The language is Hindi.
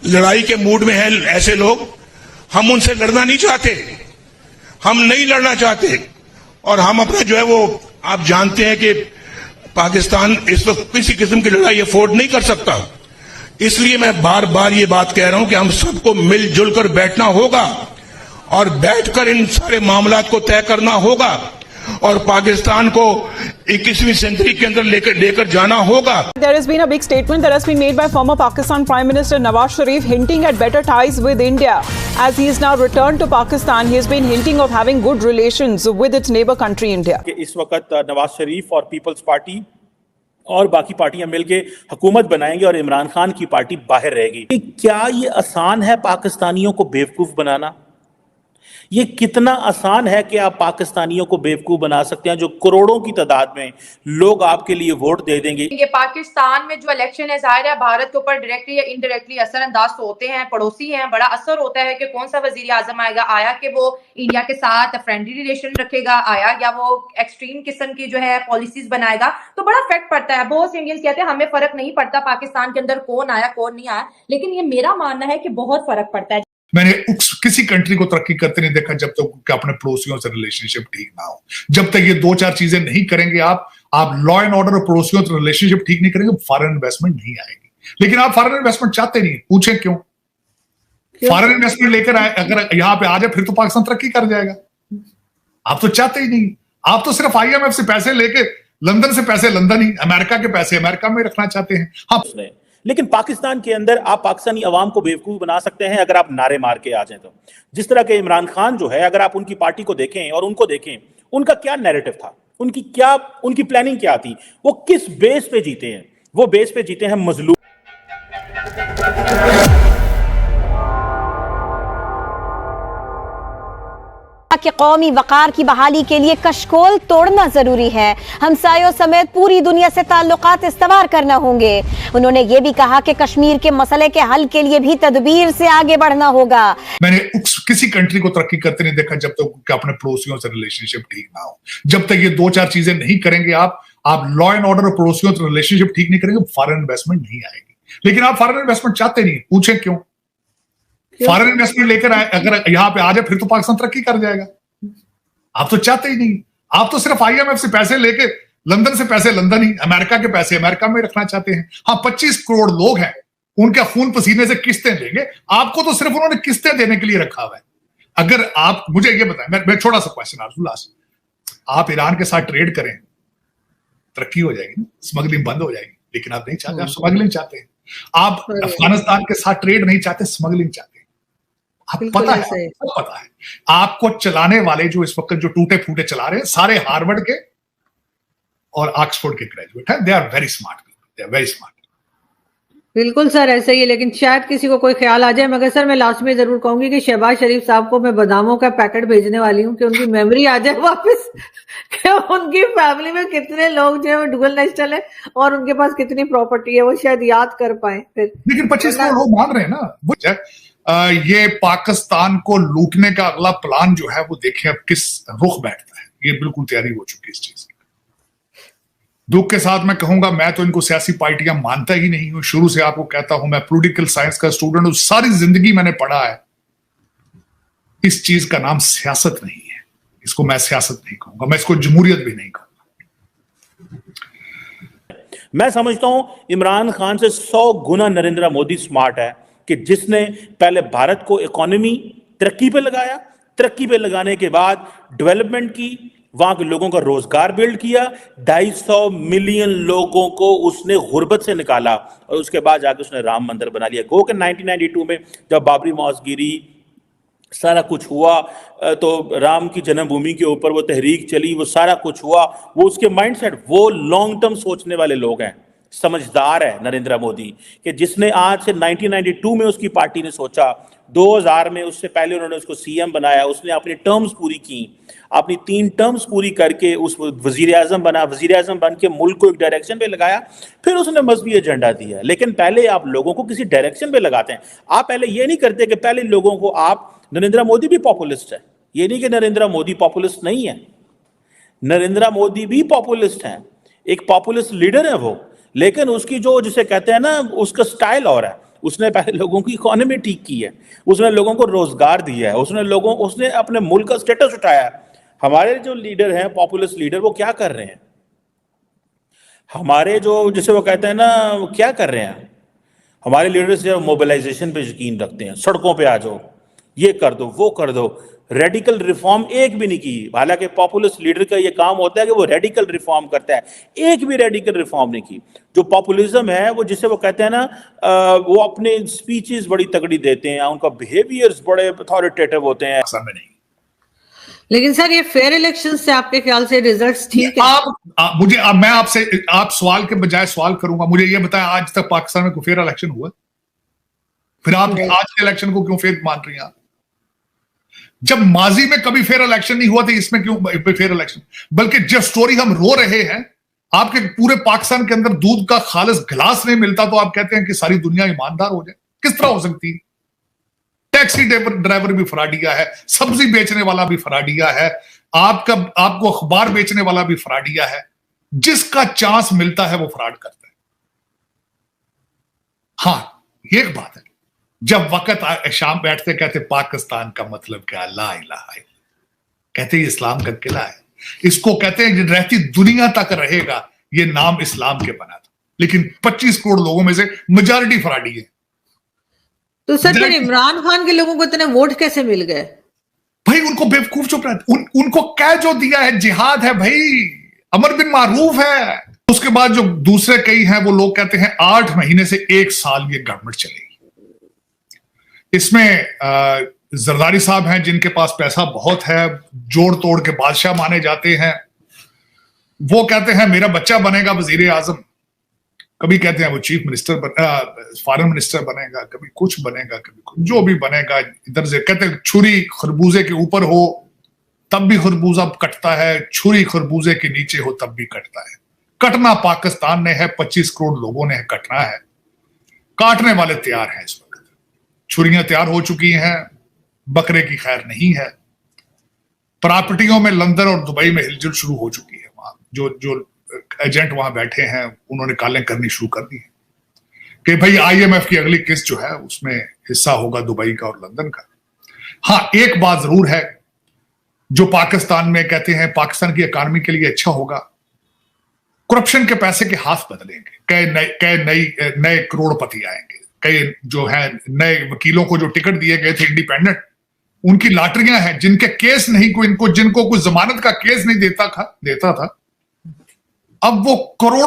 लड़ाई के मूड में हैं ऐसे लोग, हम उनसे लड़ना नहीं चाहते, हम नहीं लड़ना चाहते। और हम अपना जो है वो आप जानते हैं कि पाकिस्तान इस वक्त किसी किस्म की लड़ाई अफोर्ड नहीं कर सकता। इसलिए मैं बार बार ये बात कह रहा हूं कि हम सबको मिलजुल कर बैठना होगा और बैठकर इन सारे मामलात को तय करना होगा और पाकिस्तान को 21वीं सेंचुरी के अंदर लेकर जाना होगा। There has been a big statement that has been made by former Pakistan Prime Minister Nawaz Sharif hinting at better ties with India. As he is now returned to Pakistan, he has been hinting of having good relations with its neighbor country India. इस वक्त नवाज शरीफ और पीपल्स पार्टी और बाकी पार्टियां मिलके हुकूमत बनाएंगे और इमरान खान की पार्टी बाहर रहेगी। क्या ये आसान है पाकिस्तानियों को बेवकूफ बनाना? ये कितना आसान है कि आप पाकिस्तानियों को बेवकूफ बना सकते हैं जो करोड़ों की तादाद में लोग आपके लिए वोट दे देंगे। ये पाकिस्तान में जो इलेक्शन है, जाहिर है भारत के ऊपर डायरेक्टली या इनडायरेक्टली असर अंदाज तो होते हैं, पड़ोसी हैं, बड़ा असर होता है कि कौन सा वजीर आजम आएगा, आया कि वो इंडिया के साथ फ्रेंडली रिलेशन रखेगा, आया या वो एक्सट्रीम किस्म की जो है पॉलिसीज बनाएगा, तो बड़ा इफेक्ट पड़ता है। बहुत से इंडियंस कहते हैं हमें फर्क नहीं पड़ता पाकिस्तान के अंदर कौन आया कौन नहीं आया, लेकिन ये मेरा मानना है कि बहुत फर्क पड़ता है। मैंने किसी कंट्री को तरक्की करते नहीं देखा जब तक कि अपने पड़ोसियों से रिलेशनशिप ठीक ना हो। जब तक ये दो चार चीजें नहीं करेंगे आप लॉ एंड ऑर्डर और पड़ोसियों से रिलेशनशिप ठीक नहीं करेंगे, फॉरेन इन्वेस्टमेंट नहीं आएगी। लेकिन आप फॉरेन इन्वेस्टमेंट चाहते नहीं, पूछें क्यों? फॉरेन इन्वेस्टमेंट लेकर आए, अगर यहां पे आ जाए फिर तो पाकिस्तान तरक्की कर जाएगा। आप तो चाहते ही नहीं, आप तो सिर्फ IMF से पैसे लेके, लंदन से पैसे लंदन ही, अमेरिका के पैसे अमेरिका में रखना चाहते हैं। हाँ, लेकिन पाकिस्तान के अंदर आप पाकिस्तानी अवाम को बेवकूफ बना सकते हैं अगर आप नारे मार के आ जाएं तो। जिस तरह के इमरान खान जो है, अगर आप उनकी पार्टी को देखें और उनको देखें, उनका क्या नैरेटिव था, उनकी प्लानिंग क्या थी, वो किस बेस पे जीते हैं? वो बेस पे जीते हैं मजलूम कि कौमी वकार की बहाली के लिए कशकोल तोड़ना जरूरी है। हमसायों समेत पूरी दुनिया से ताल्लुकात इस्तवार करना होंगे। उन्होंने ये भी कहा कि कश्मीर के मसले के हल के लिए भी तदबीर से आगे बढ़ना होगा। मैंने किसी कंट्री को तरक्की करते नहीं देखा जब तक कि अपने पड़ोसियों से रिलेशनशिप ठीक ना हो। जब तक ये दो चार चीजें नहीं करेंगे आप लॉ एंड ऑर्डर और पड़ोसियों से रिलेशनशिप ठीक नहीं करेंगे, फॉरेन इन्वेस्टमेंट नहीं आएगी। लेकिन आप फॉरेन इन्वेस्टमेंट चाहते नहीं, पूछें क्यों? फॉरेन इन्वेस्टमेंट लेकर आए, अगर यहां पे आ जाए फिर तो पाकिस्तान तरक्की कर जाएगा। आप तो चाहते ही नहीं, आप तो सिर्फ IMF से पैसे लेके, लंदन से पैसे लंदन ही, अमेरिका के पैसे अमेरिका में रखना चाहते हैं। हाँ, 25 करोड़ लोग हैं, उनके खून पसीने से किस्तें लेंगे, आपको तो सिर्फ उन्होंने किस्तें देने के लिए रखा हुआ है। अगर आप मुझे ये बताएं, मैं छोटा सा क्वेश्चन लास्ट, आप ईरान के साथ ट्रेड करें, तरक्की हो जाएगी, स्मगलिंग बंद हो जाएगी। लेकिन आप नहीं चाहते, आप स्मगलिंग चाहते हैं। आप अफगानिस्तान के साथ ट्रेड नहीं चाहते, स्मगलिंग चाहते हैं। आप पता है, सब पता है। आपको चलाने वाले जो इस वक्त जो टूटे फूटे चला रहे हैं, सारे हार्वर्ड के और ऑक्सफोर्ड के ग्रेजुएट हैं। They are very smart, they are very smart. बिल्कुल सर, ऐसा ही है। लेकिन शायद किसी को कोई ख्याल आ जाए, मगर सर मैं लास्ट में जरूर कहूंगी कि शहबाज शरीफ साहब को मैं बादामों का पैकेट भेजने वाली हूँ कि उनकी मेमोरी आ जाए वापस कि उनकी फैमिली में कितने लोग जो है वो डुअल नेशनल है और उनके पास कितनी प्रॉपर्टी है, वो शायद याद कर पाए फिर। लेकिन 25 करोड़ लोग मान रहे हैं ना, वो ये पाकिस्तान को लूटने का अगला प्लान जो है वो देखें अब किस रुख बैठता है। ये बिल्कुल तैयारी हो चुकी है इस चीज की। दुख के साथ मैं कहूंगा, मैं तो इनको सियासी पार्टियां मानता ही नहीं हूं। शुरू से आपको कहता हूं, मैं पॉलिटिकल साइंस का स्टूडेंट हूं, सारी जिंदगी मैंने पढ़ा है। इस चीज का नाम सियासत नहीं है, इसको मैं सियासत नहीं कहूंगा, मैं इसको जमहूरियत भी नहीं कहूंगा। मैं समझता हूं इमरान खान से 100 गुना नरेंद्र मोदी स्मार्ट है कि जिसने पहले भारत को इकोनॉमी तरक्की पे लगाया, तरक्की पे लगाने के बाद डेवलपमेंट की, वहां के लोगों का रोजगार बिल्ड किया, 250 मिलियन लोगों को उसने गुर्बत से निकाला और उसके बाद जाकर उसने राम मंदिर बना लिया। गो के 1992 में जब बाबरी मस्जिद गिरी, सारा कुछ हुआ, तो राम की जन्मभूमि के ऊपर वो तहरीक चली, वो सारा कुछ हुआ, वो उसके माइंडसेट, वो लॉन्ग टर्म सोचने वाले लोग हैं, समझदार है नरेंद्र मोदी, कि जिसने आज से 1992 में उसकी पार्टी ने सोचा, 2000 में उससे पहले उन्होंने उसको CM बनाया, उसने अपनी टर्म्स पूरी की, अपनी 3 टर्म्स पूरी करके उस वजीर आजम बना, वजीर आजम बन के मुल्क को एक डायरेक्शन पे लगाया, फिर उसने मजहबी एजेंडा दिया। लेकिन पहले आप लोगों को किसी डायरेक्शन पे लगाते हैं। आप पहले ये नहीं करते कि पहले लोगों को आप, नरेंद्र मोदी भी पॉपुलिस्ट है, ये नहीं कि नरेंद्र मोदी पॉपुलिस्ट नहीं है, नरेंद्र मोदी भी पॉपुलिस्ट है, एक पॉपुलिस्ट लीडर है वो, लेकिन उसकी जो जिसे कहते हैं ना, उसका स्टाइल और है, उसने पहले लोगों की इकोनॉमी ठीक की है, उसने लोगों को रोजगार दिया है, उसने अपने मुल्क का स्टेटस उठाया है। हमारे जो लीडर हैं, पॉपुलिस्ट लीडर, वो क्या कर रहे हैं? हमारे जो, जिसे वो कहते हैं ना, वो क्या कर रहे हैं? हमारे लीडर्स जो मोबिलाइजेशन पे यकीन रखते हैं, सड़कों पे आ जाओ, ये कर दो, वो कर दो, रेडिकल रिफॉर्म एक भी नहीं की। हालांकि पॉपुलिस्ट लीडर का ये काम होता है कि वो रेडिकल रिफॉर्म करता है, एक भी रेडिकल रिफॉर्म नहीं की। जो पॉपुलिज्म है, वो जिसे वो कहते हैं ना, वो अपने स्पीचेस बड़ी तगड़ी देते हैं, उनका बिहेवियर्स बड़े अथॉरिटेटिव होते हैं। समय नहीं। लेकिन सर ये फेयर इलेक्शन से आपके ख्याल से रिजल्ट्स ठीक है? मैं आपसे आप सवाल के बजाय सवाल करूंगा, मुझे ये बताया आज तक पाकिस्तान में कोई फेयर इलेक्शन हुआ? फिर आप आज के इलेक्शन को क्यों फेयर मान रही हैं आप? जब माजी में कभी फेयर इलेक्शन नहीं हुआ तो इसमें क्यों फेयर इलेक्शन? बल्कि जो स्टोरी हम रो रहे हैं, आपके पूरे पाकिस्तान के अंदर दूध का खालिस गिलास नहीं मिलता तो आप कहते हैं कि सारी दुनिया ईमानदार हो जाए। किस तरह हो सकती है? टैक्सी ड्राइवर भी फराडिया है, सब्जी बेचने वाला भी फराडिया है, आपको अखबार बेचने वाला भी फराडिया है। जिसका चांस मिलता है वो फ्रॉड करता है। हां, एक बात है, जब वक्त शाम बैठते कहते पाकिस्तान का मतलब क्या, ला इलाहा इल्लल्लाह, कहते इस्लाम का किला है, इसको कहते हैं रहती दुनिया तक रहेगा, ये नाम इस्लाम के बना था। लेकिन 25 करोड़ लोगों में से मेजॉरिटी फराडी है। तो सर फिर इमरान खान के लोगों को इतने वोट कैसे मिल गए? भाई उनको बेवकूफ चुप रहे, उनको क्या जो दिया है, जिहाद है भाई, अमर बिन मारूफ है। उसके बाद जो दूसरे कई हैं वो लोग कहते हैं 8 महीने से 1 साल ये गवर्नमेंट चलेगी। इसमें जरदारी साहब हैं जिनके पास पैसा बहुत है, जोड़ तोड़ के बादशाह माने जाते हैं। वो कहते हैं मेरा बच्चा बनेगा वजीर आजम, कभी कहते हैं वो चीफ मिनिस्टर फॉरेन मिनिस्टर बनेगा, कभी कुछ बनेगा, कभी कुछ, जो भी बनेगा। इधर से कहते हैं छुरी खरबूजे के ऊपर हो तब भी खरबूजा कटता है, छुरी खरबूजे के नीचे हो तब भी कटता है। कटना पाकिस्तान ने है, 25 करोड़ लोगों ने कटना है। काटने वाले तैयार हैं इस वक्त, छुरियां तैयार हो चुकी हैं, बकरे की खैर नहीं है। प्रॉपर्टियों में लंदन और दुबई में हिलजुल शुरू हो चुकी है। वहां जो एजेंट वहां बैठे हैं उन्होंने कालें करनी शुरू कर दी है कि भाई IMF की अगली किस्त जो है उसमें हिस्सा होगा दुबई का और लंदन का। हाँ, एक बात जरूर है जो पाकिस्तान में कहते हैं पाकिस्तान की इकॉनमी के लिए अच्छा होगा, करप्शन के पैसे के हाथ बदलेंगे, कई नए करोड़पति आएंगे, कई जो है नए वकीलों को जो टिकट दिए गए थे इंडिपेंडेंट, उनकी लॉटरियां हैं, जिनके केस नहीं जिनको कोई जमानत का केस नहीं देता था, अब वो करोड़ों